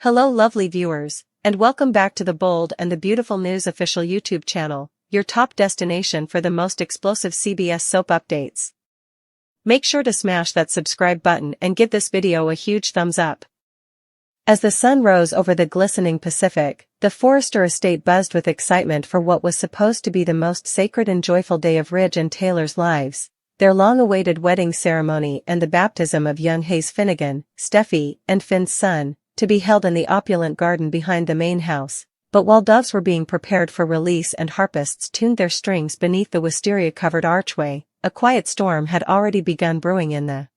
Hello lovely viewers, and welcome back to the Bold and the Beautiful News official YouTube channel, your top destination for the most explosive CBS soap updates. Make sure to smash that subscribe button and give this video a huge thumbs up. As the sun rose over the glistening Pacific, the Forrester estate buzzed with excitement for what was supposed to be the most sacred and joyful day of Ridge and Taylor's lives, their long-awaited wedding ceremony and the baptism of young Hayes Finnegan, Steffi, and Finn's son, to be held in the opulent garden behind the main house. But while doves were being prepared for release and harpists tuned their strings beneath the wisteria-covered archway, a quiet storm had already begun brewing in the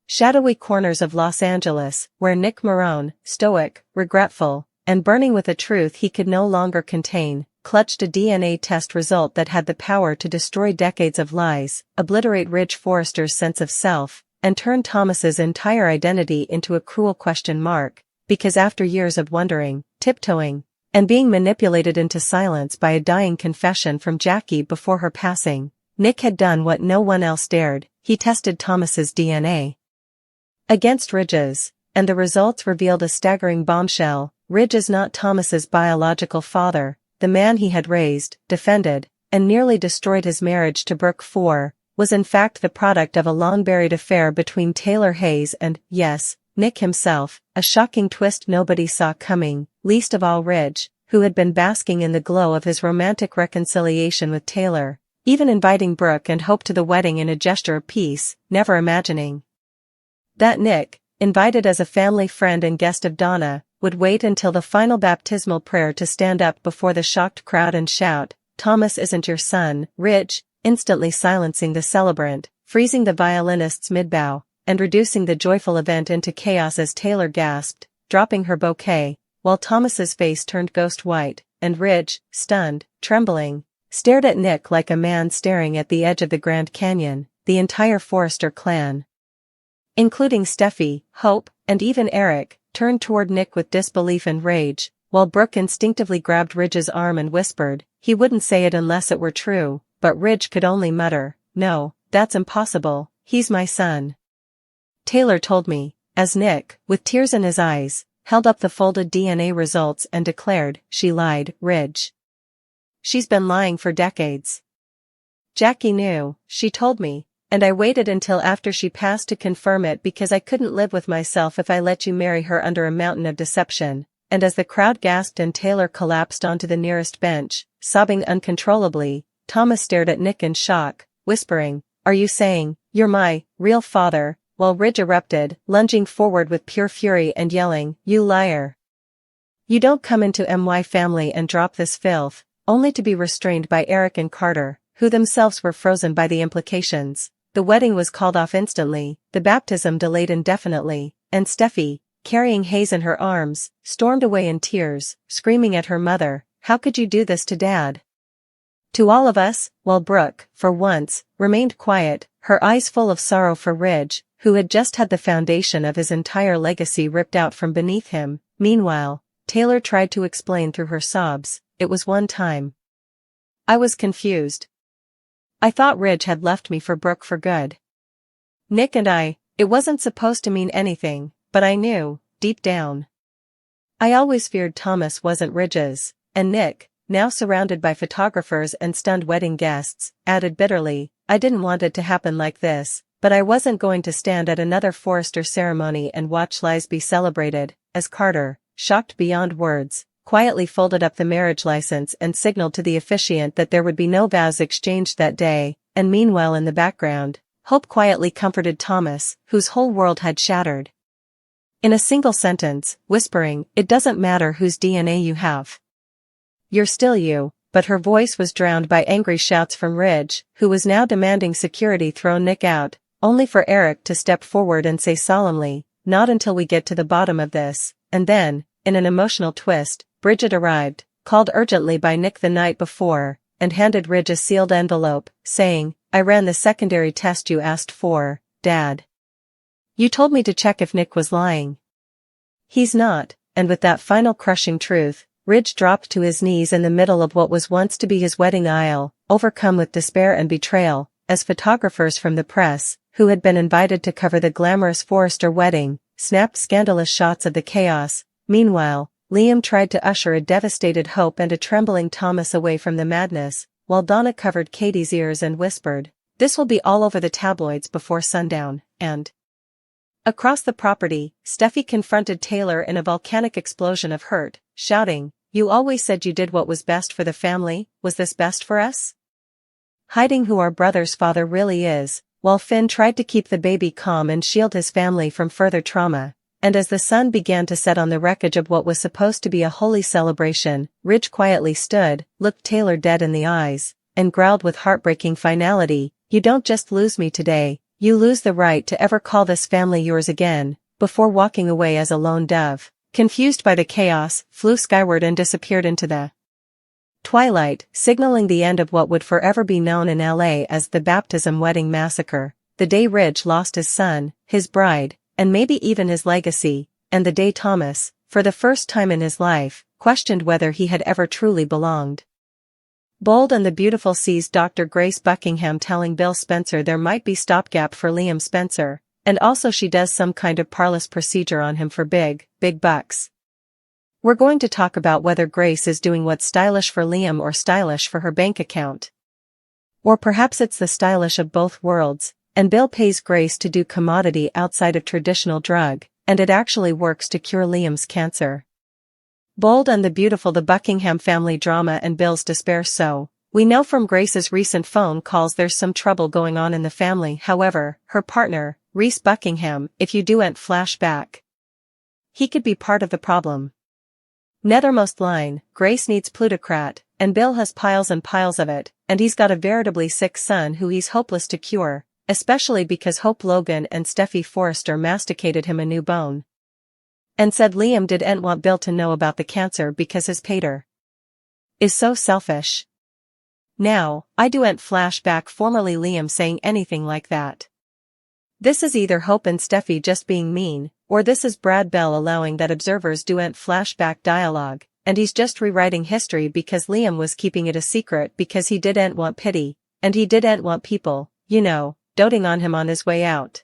shadowy corners of Los Angeles, where Nick Marone, stoic, regretful, and burning with a truth he could no longer contain, clutched a DNA test result that had the power to destroy decades of lies, obliterate Ridge Forrester's sense of self, and turn Thomas's entire identity into a cruel question mark, because after years of wondering, tiptoeing, and being manipulated into silence by a dying confession from Jackie before her passing, Nick had done what no one else dared. He tested Thomas's DNA against Ridge's, and the results revealed a staggering bombshell. Ridge is not Thomas's biological father. The man he had raised, defended, and nearly destroyed his marriage to Brooke for, was in fact the product of a long-buried affair between Taylor Hayes and, yes, Nick himself, a shocking twist nobody saw coming, least of all Ridge, who had been basking in the glow of his romantic reconciliation with Taylor, even inviting Brooke and Hope to the wedding in a gesture of peace, never imagining that Nick, invited as a family friend and guest of Donna, would wait until the final baptismal prayer to stand up before the shocked crowd and shout, "Thomas isn't your son," Ridge, instantly silencing the celebrant, freezing the violinists mid-bow, and reducing the joyful event into chaos as Taylor gasped, dropping her bouquet, while Thomas's face turned ghost white, and Ridge, stunned, trembling, stared at Nick like a man staring at the edge of the Grand Canyon. The entire Forrester clan, including Steffi, Hope, and even Eric, turned toward Nick with disbelief and rage, while Brooke instinctively grabbed Ridge's arm and whispered, he wouldn't say it unless it were true, but Ridge could only mutter, "No, that's impossible, he's my son." Taylor told me, as Nick, with tears in his eyes, held up the folded DNA results and declared, "She lied, Ridge. She's been lying for decades. Jackie knew, she told me, and I waited until after she passed to confirm it because I couldn't live with myself if I let you marry her under a mountain of deception." And as the crowd gasped and Taylor collapsed onto the nearest bench, sobbing uncontrollably, Thomas stared at Nick in shock, whispering, "Are you saying, you're my real father?" While Ridge erupted, lunging forward with pure fury and yelling, "You liar! You don't come into my family and drop this filth," only to be restrained by Eric and Carter, who themselves were frozen by the implications. The wedding was called off instantly, the baptism delayed indefinitely, and Steffi, carrying Hayes in her arms, stormed away in tears, screaming at her mother, "How could you do this to Dad?" To all of us, while Brooke, for once, remained quiet, her eyes full of sorrow for Ridge, who had just had the foundation of his entire legacy ripped out from beneath him. Meanwhile, Taylor tried to explain through her sobs, "It was one time. I was confused. I thought Ridge had left me for Brooke for good. Nick and it wasn't supposed to mean anything, but I knew, deep down. I always feared Thomas wasn't Ridge's," and Nick, now surrounded by photographers and stunned wedding guests, added bitterly, "I didn't want it to happen like this, but I wasn't going to stand at another Forrester ceremony and watch lies be celebrated." As Carter, shocked beyond words, quietly folded up the marriage license and signaled to the officiant that there would be no vows exchanged that day, and meanwhile in the background, Hope quietly comforted Thomas, whose whole world had shattered. In a single sentence, whispering, "It doesn't matter whose DNA you have. You're still you," but her voice was drowned by angry shouts from Ridge, who was now demanding security throw Nick out, only for Eric to step forward and say solemnly, "Not until we get to the bottom of this." And then, in an emotional twist, Bridget arrived, called urgently by Nick the night before, and handed Ridge a sealed envelope, saying, "I ran the secondary test you asked for, Dad. You told me to check if Nick was lying. He's not." And with that final crushing truth, Ridge dropped to his knees in the middle of what was once to be his wedding aisle, overcome with despair and betrayal, as photographers from the press, who had been invited to cover the glamorous Forrester wedding, snapped scandalous shots of the chaos, Meanwhile, Liam tried to usher a devastated Hope and a trembling Thomas away from the madness, while Donna covered Katie's ears and whispered, "This will be all over the tabloids before sundown," and across the property, Steffi confronted Taylor in a volcanic explosion of hurt, shouting, "You always said you did what was best for the family, was this best for us?" Hiding who our brother's father really is, while Finn tried to keep the baby calm and shield his family from further trauma, and as the sun began to set on the wreckage of what was supposed to be a holy celebration, Ridge quietly stood, looked Taylor dead in the eyes, and growled with heartbreaking finality, "You don't just lose me today, you lose the right to ever call this family yours again," before walking away as a lone dove, confused by the chaos, flew skyward and disappeared into the twilight, signaling the end of what would forever be known in LA as the Baptism Wedding Massacre, the day Ridge lost his son, his bride, and maybe even his legacy, and the day Thomas, for the first time in his life, questioned whether he had ever truly belonged. Bold and the Beautiful sees Dr. Grace Buckingham telling Bill Spencer there might be stopgap for Liam Spencer, and also she does some kind of parlous procedure on him for big bucks. We're going to talk about whether Grace is doing what's stylish for Liam or stylish for her bank account. Or perhaps it's the stylish of both worlds, and Bill pays Grace to do commodity outside of traditional drug, and it actually works to cure Liam's cancer. Bold and the Beautiful, the Buckingham family drama and Bill's despair. So, we know from Grace's recent phone calls there's some trouble going on in the family. However, her partner, Reese Buckingham, if you do ent flashback, he could be part of the problem. Nethermost line, Grace needs plutocrat, and Bill has piles and piles of it, and he's got a veritably sick son who he's hopeless to cure, especially because Hope Logan and Steffi Forrester masticated him a new bone. And said Liam didn't want Bill to know about the cancer because his pater is so selfish. Now, I do'nt flashback formerly Liam saying anything like that. This is either Hope and Steffi just being mean, or this is Brad Bell allowing that observers do'nt flashback dialogue, and he's just rewriting history because Liam was keeping it a secret because he didn't want pity, and he didn't want people, doting on him on his way out.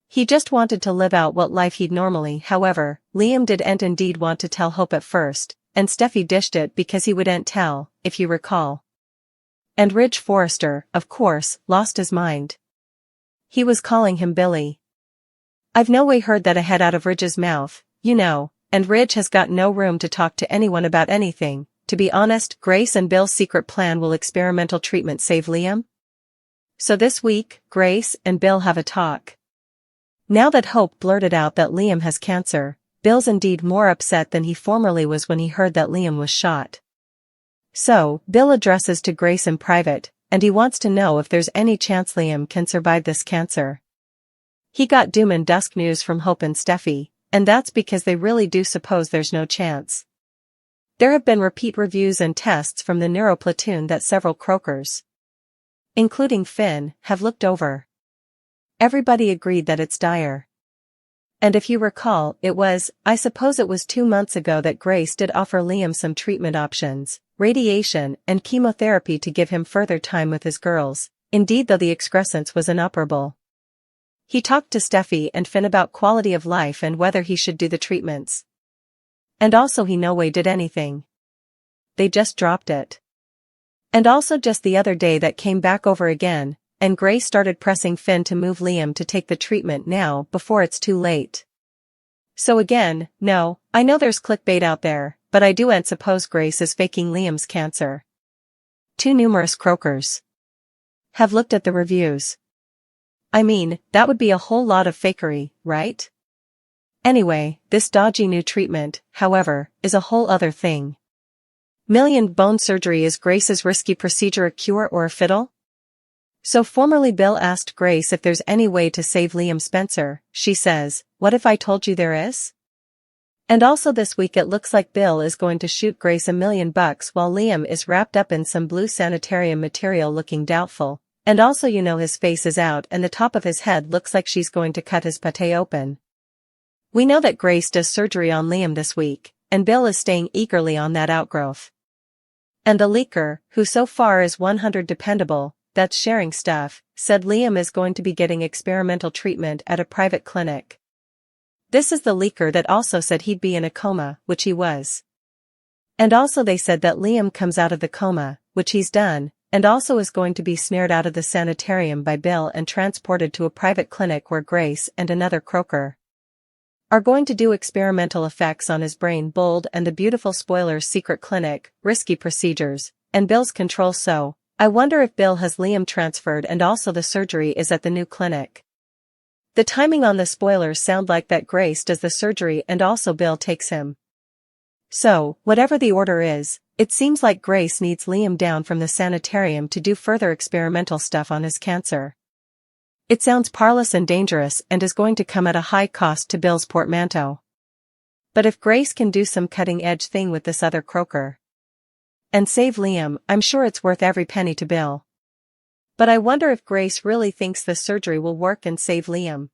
He just wanted to live out what life he'd normally. However, Liam didn't indeed want to tell Hope at first, and Steffi dished it because he wouldn't tell, if you recall. And Ridge Forrester, of course, lost his mind. He was calling him Billy. I've no way heard that ahead out of Ridge's mouth, and Ridge has got no room to talk to anyone about anything. To be honest, Grace and Bill's secret plan will experimental treatment save Liam? So this week, Grace and Bill have a talk. Now that Hope blurted out that Liam has cancer, Bill's indeed more upset than he formerly was when he heard that Liam was shot. So, Bill addresses to Grace in private, and he wants to know if there's any chance Liam can survive this cancer. He got doom and dusk news from Hope and Steffi, and that's because they really do suppose there's no chance. There have been repeat reviews and tests from the neuro platoon that several croakers, including Finn, have looked over. Everybody agreed that it's dire. And if you recall, I suppose it was 2 months ago that Grace did offer Liam some treatment options, radiation and chemotherapy to give him further time with his girls. Indeed, though the excrescence was inoperable. He talked to Steffi and Finn about quality of life and whether he should do the treatments. And also he no way did anything. They just dropped it. And also just the other day that came back over again, and Grace started pressing Finn to move Liam to take the treatment now before it's too late. So again, no, I know there's clickbait out there, but I do'nt suppose Grace is faking Liam's cancer. Too numerous croakers have looked at the reviews. I mean, that would be a whole lot of fakery, right? Anyway, this dodgy new treatment, however, is a whole other thing. Million bone surgery. Is Grace's risky procedure a cure or a fiddle? So formerly Bill asked Grace if there's any way to save Liam Spencer. She says, "What if I told you there is?" And also this week it looks like Bill is going to shoot Grace $1 million while Liam is wrapped up in some blue sanitarium material looking doubtful. And also his face is out and the top of his head looks like she's going to cut his pate open. We know that Grace does surgery on Liam this week, and Bill is staying eagerly on that outgrowth. And the leaker, who so far is 100 dependable, that's sharing stuff, said Liam is going to be getting experimental treatment at a private clinic. This is the leaker that also said he'd be in a coma, which he was. And also they said that Liam comes out of the coma, which he's done, and also is going to be snared out of the sanitarium by Bill and transported to a private clinic where Grace and another croaker are going to do experimental effects on his brain. Bold and the Beautiful spoilers secret clinic, risky procedures, and Bill's control. So, I wonder if Bill has Liam transferred and also the surgery is at the new clinic. The timing on the spoilers sound like that Grace does the surgery and also Bill takes him. So, whatever the order is, it seems like Grace needs Liam down from the sanitarium to do further experimental stuff on his cancer. It sounds parlous and dangerous and is going to come at a high cost to Bill's portmanteau. But if Grace can do some cutting-edge thing with this other croaker and save Liam, I'm sure it's worth every penny to Bill. But I wonder if Grace really thinks the surgery will work and save Liam.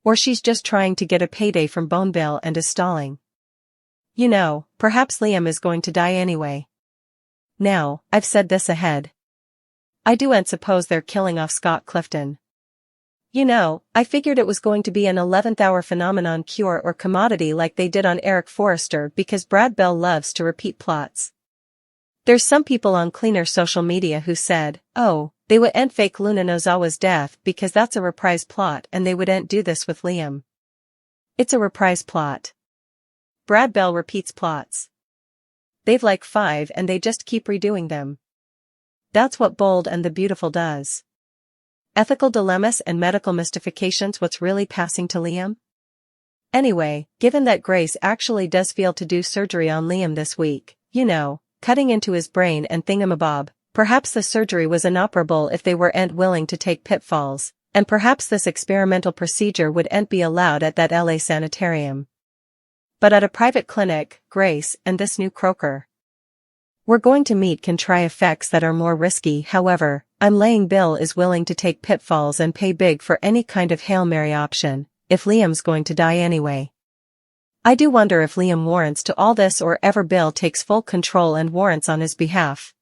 Or she's just trying to get a payday from Bill and is stalling. You know, perhaps Liam is going to die anyway. Now, I've said this ahead. I do and suppose they're killing off Scott Clifton. You know, I figured it was going to be an 11th hour phenomenon cure or commodity like they did on Eric Forrester because Brad Bell loves to repeat plots. There's some people on cleaner social media who said, oh, they would end fake Luna Nozawa's death because that's a reprise plot and they wouldn't do this with Liam. It's a reprise plot. Brad Bell repeats plots. They've like 5 and they just keep redoing them. That's what Bold and the Beautiful does. Ethical dilemmas and medical mystifications. What's really passing to Liam? Anyway, given that Grace actually does feel to do surgery on Liam this week, you know, cutting into his brain and thingamabob, perhaps the surgery was inoperable if they weren't willing to take pitfalls, and perhaps this experimental procedure wouldn't be allowed at that LA sanitarium. But at a private clinic, Grace and this new croaker we're going to meet can try effects that are more risky. However, I'm laying Bill is willing to take pitfalls and pay big for any kind of Hail Mary option, if Liam's going to die anyway. I do wonder if Liam warrants to all this or ever Bill takes full control and warrants on his behalf.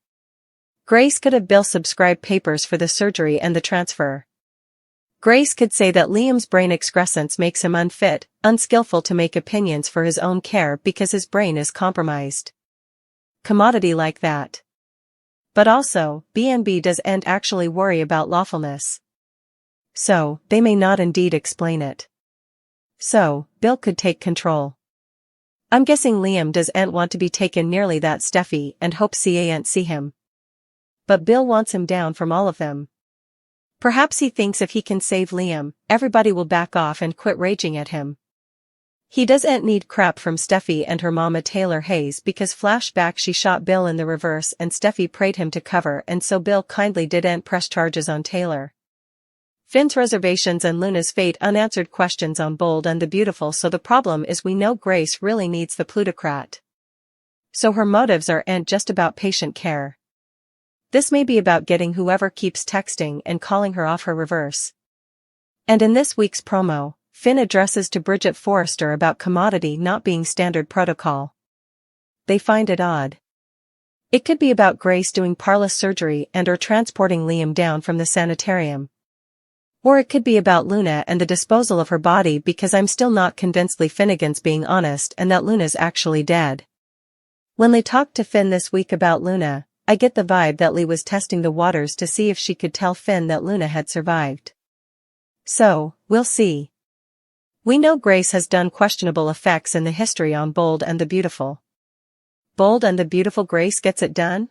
Grace could have Bill subscribe papers for the surgery and the transfer. Grace could say that Liam's brain excrescence makes him unfit, unskillful to make opinions for his own care because his brain is compromised. Commodity like that. But also, BNB doesn't actually worry about lawfulness. So, they may not indeed explain it. So, Bill could take control. I'm guessing Liam doesn't want to be taken nearly that stuffy and hopes can't see him. But Bill wants him down from all of them. Perhaps he thinks if he can save Liam, everybody will back off and quit raging at him. He doesn't need crap from Steffi and her mama Taylor Hayes because flashback she shot Bill in the reverse and Steffi prayed him to cover and so Bill kindly didn't press charges on Taylor. Finn's reservations and Luna's fate unanswered questions on Bold and the Beautiful. So the problem is we know Grace really needs the plutocrat. So her motives aren't just about patient care. This may be about getting whoever keeps texting and calling her off her reverse. And in this week's promo, Finn addresses to Bridget Forrester about commodity not being standard protocol. They find it odd. It could be about Grace doing parlous surgery and or transporting Liam down from the sanitarium. Or it could be about Luna and the disposal of her body because I'm still not convinced Lee Finnegan's being honest and that Luna's actually dead. When they talked to Finn this week about Luna, I get the vibe that Lee was testing the waters to see if she could tell Finn that Luna had survived. So, we'll see. We know Grace has done questionable effects in the history on Bold and the Beautiful. Bold and the Beautiful Grace gets it done?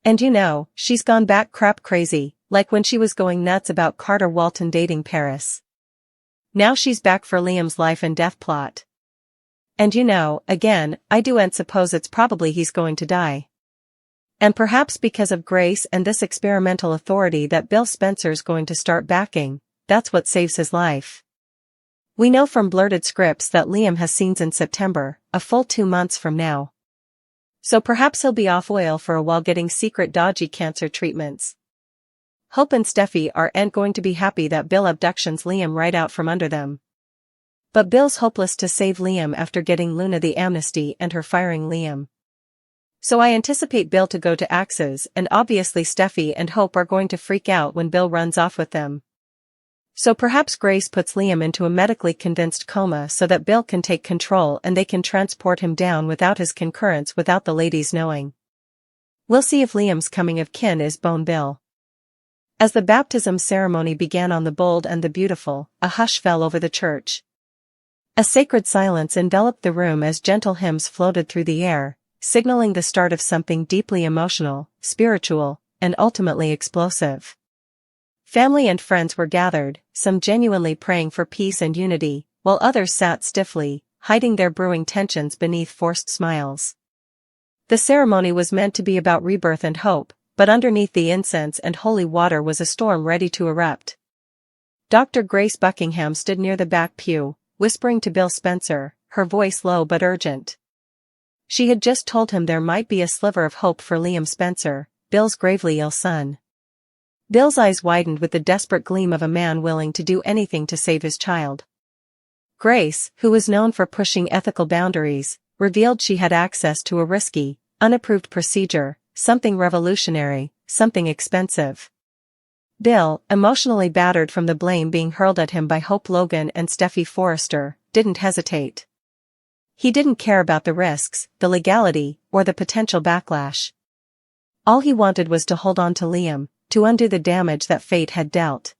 And you know, she's gone back crap crazy, like when she was going nuts about Carter Walton dating Paris. Now she's back for Liam's life and death plot. And you know, again, I do suppose it's probably he's going to die. And perhaps because of Grace and this experimental authority that Bill Spencer's going to start backing, that's what saves his life. We know from blurted scripts that Liam has scenes in September, a full 2 months from now. So perhaps he'll be off oil for a while getting secret dodgy cancer treatments. Hope and Steffi aren't going to be happy that Bill abductions Liam right out from under them. But Bill's hopeless to save Liam after getting Luna the amnesty and her firing Liam. So I anticipate Bill to go to axes and obviously Steffi and Hope are going to freak out when Bill runs off with them. So perhaps Grace puts Liam into a medically convinced coma so that Bill can take control and they can transport him down without his concurrence without the ladies knowing. We'll see if Liam's coming of kin is Bone Bill. As the baptism ceremony began on the Bold and the Beautiful, a hush fell over the church. A sacred silence enveloped the room as gentle hymns floated through the air, signaling the start of something deeply emotional, spiritual, and ultimately explosive. Family and friends were gathered, some genuinely praying for peace and unity, while others sat stiffly, hiding their brewing tensions beneath forced smiles. The ceremony was meant to be about rebirth and hope, but underneath the incense and holy water was a storm ready to erupt. Dr. Grace Buckingham stood near the back pew, whispering to Bill Spencer, her voice low but urgent. She had just told him there might be a sliver of hope for Liam Spencer, Bill's gravely ill son. Bill's eyes widened with the desperate gleam of a man willing to do anything to save his child. Grace, who was known for pushing ethical boundaries, revealed she had access to a risky, unapproved procedure, something revolutionary, something expensive. Bill, emotionally battered from the blame being hurled at him by Hope Logan and Steffi Forrester, didn't hesitate. He didn't care about the risks, the legality, or the potential backlash. All he wanted was to hold on to Liam, to undo the damage that fate had dealt.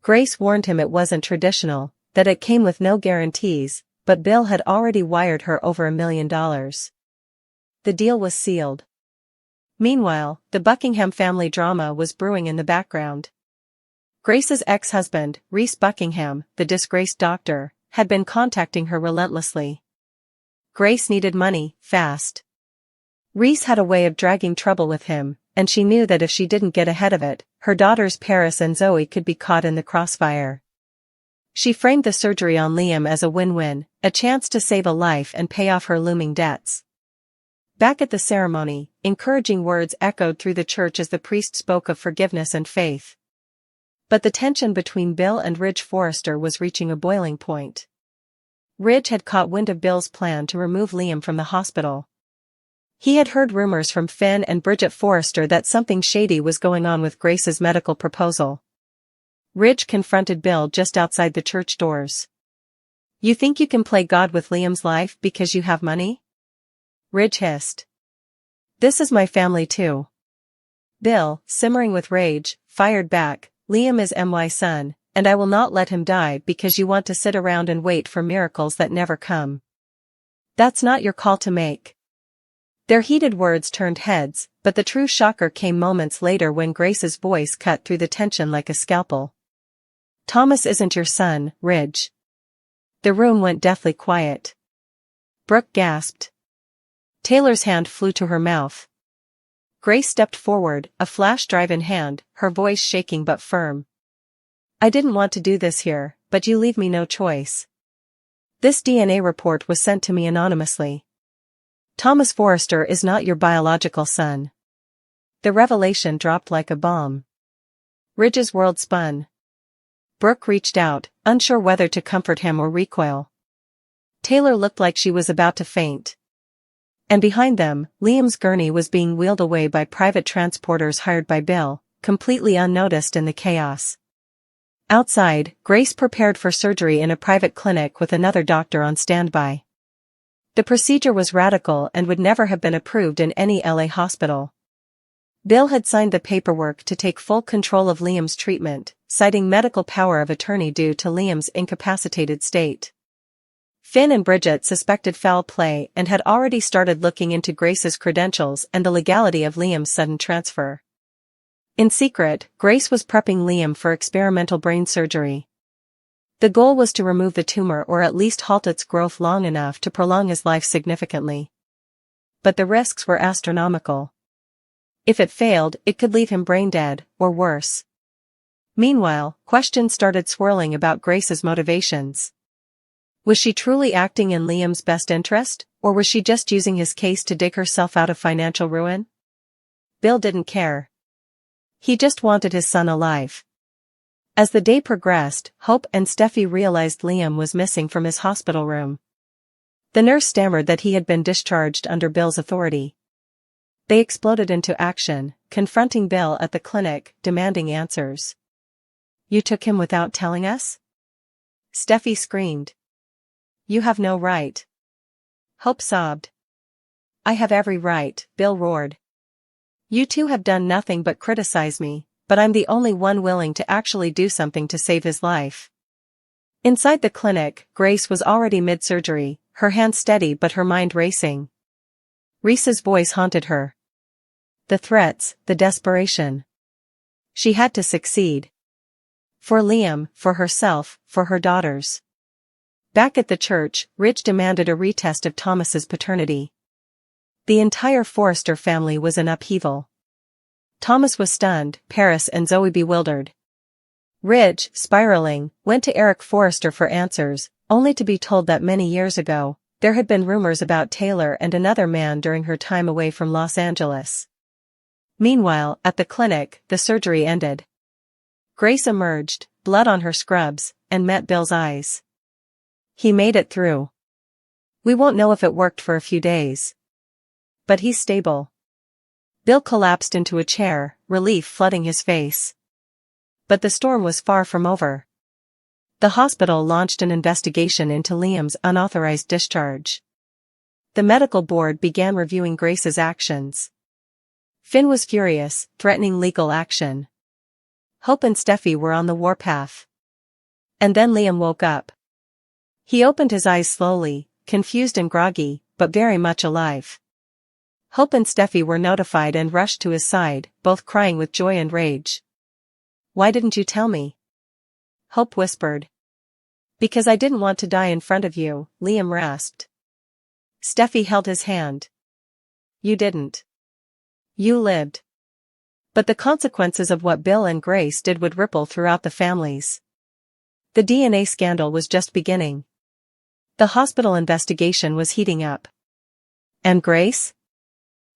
Grace warned him it wasn't traditional, that it came with no guarantees, but Bill had already wired her over $1 million. The deal was sealed. Meanwhile, the Buckingham family drama was brewing in the background. Grace's ex-husband, Reese Buckingham, the disgraced doctor, had been contacting her relentlessly. Grace needed money, fast. Reese had a way of dragging trouble with him, and she knew that if she didn't get ahead of it, her daughters Paris and Zoe could be caught in the crossfire. She framed the surgery on Liam as a win-win, a chance to save a life and pay off her looming debts. Back at the ceremony, encouraging words echoed through the church as the priest spoke of forgiveness and faith. But the tension between Bill and Ridge Forrester was reaching a boiling point. Ridge had caught wind of Bill's plan to remove Liam from the hospital. He had heard rumors from Finn and Bridget Forrester that something shady was going on with Grace's medical proposal. Ridge confronted Bill just outside the church doors. "You think you can play God with Liam's life because you have money?" Ridge hissed. "This is my family too." Bill, simmering with rage, fired back, "Liam is my son, and I will not let him die because you want to sit around and wait for miracles that never come. That's not your call to make." Their heated words turned heads, but the true shocker came moments later when Grace's voice cut through the tension like a scalpel. "Thomas isn't your son, Ridge." The room went deathly quiet. Brooke gasped. Taylor's hand flew to her mouth. Grace stepped forward, a flash drive in hand, her voice shaking but firm. "I didn't want to do this here, but you leave me no choice. This DNA report was sent to me anonymously. Thomas Forrester is not your biological son." The revelation dropped like a bomb. Ridge's world spun. Brooke reached out, unsure whether to comfort him or recoil. Taylor looked like she was about to faint. And behind them, Liam's gurney was being wheeled away by private transporters hired by Bill, completely unnoticed in the chaos. Outside, Grace prepared for surgery in a private clinic with another doctor on standby. The procedure was radical and would never have been approved in any LA hospital. Bill had signed the paperwork to take full control of Liam's treatment, citing medical power of attorney due to Liam's incapacitated state. Finn and Bridget suspected foul play and had already started looking into Grace's credentials and the legality of Liam's sudden transfer. In secret, Grace was prepping Liam for experimental brain surgery. The goal was to remove the tumor or at least halt its growth long enough to prolong his life significantly. But the risks were astronomical. If it failed, it could leave him brain dead, or worse. Meanwhile, questions started swirling about Grace's motivations. Was she truly acting in Liam's best interest, or was she just using his case to dig herself out of financial ruin? Bill didn't care. He just wanted his son alive. As the day progressed, Hope and Steffi realized Liam was missing from his hospital room. The nurse stammered that he had been discharged under Bill's authority. They exploded into action, confronting Bill at the clinic, demanding answers. You took him without telling us? Steffi screamed. You have no right. Hope sobbed. I have every right, Bill roared. You two have done nothing but criticize me, but I'm the only one willing to actually do something to save his life. Inside the clinic, Grace was already mid-surgery, her hands steady but her mind racing. Reese's voice haunted her. The threats, the desperation. She had to succeed. For Liam, for herself, for her daughters. Back at the church, Rich demanded a retest of Thomas's paternity. The entire Forrester family was in upheaval. Thomas was stunned, Paris and Zoe bewildered. Ridge, spiraling, went to Eric Forrester for answers, only to be told that many years ago, there had been rumors about Taylor and another man during her time away from Los Angeles. Meanwhile, at the clinic, the surgery ended. Grace emerged, blood on her scrubs, and met Bill's eyes. He made it through. We won't know if it worked for a few days. But he's stable. Bill collapsed into a chair, relief flooding his face. But the storm was far from over. The hospital launched an investigation into Liam's unauthorized discharge. The medical board began reviewing Grace's actions. Finn was furious, threatening legal action. Hope and Steffi were on the warpath. And then Liam woke up. He opened his eyes slowly, confused and groggy, but very much alive. Hope and Steffi were notified and rushed to his side, both crying with joy and rage. Why didn't you tell me? Hope whispered. Because I didn't want to die in front of you, Liam rasped. Steffi held his hand. You didn't. You lived. But the consequences of what Bill and Grace did would ripple throughout the families. The DNA scandal was just beginning. The hospital investigation was heating up. And Grace?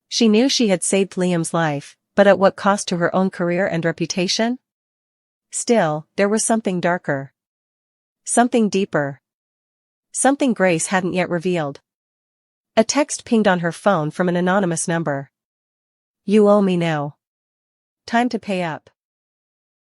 She knew she had saved Liam's life, but at what cost to her own career and reputation? Still, there was something darker. Something deeper. Something Grace hadn't yet revealed. A text pinged on her phone from an anonymous number. You owe me now. Time to pay up.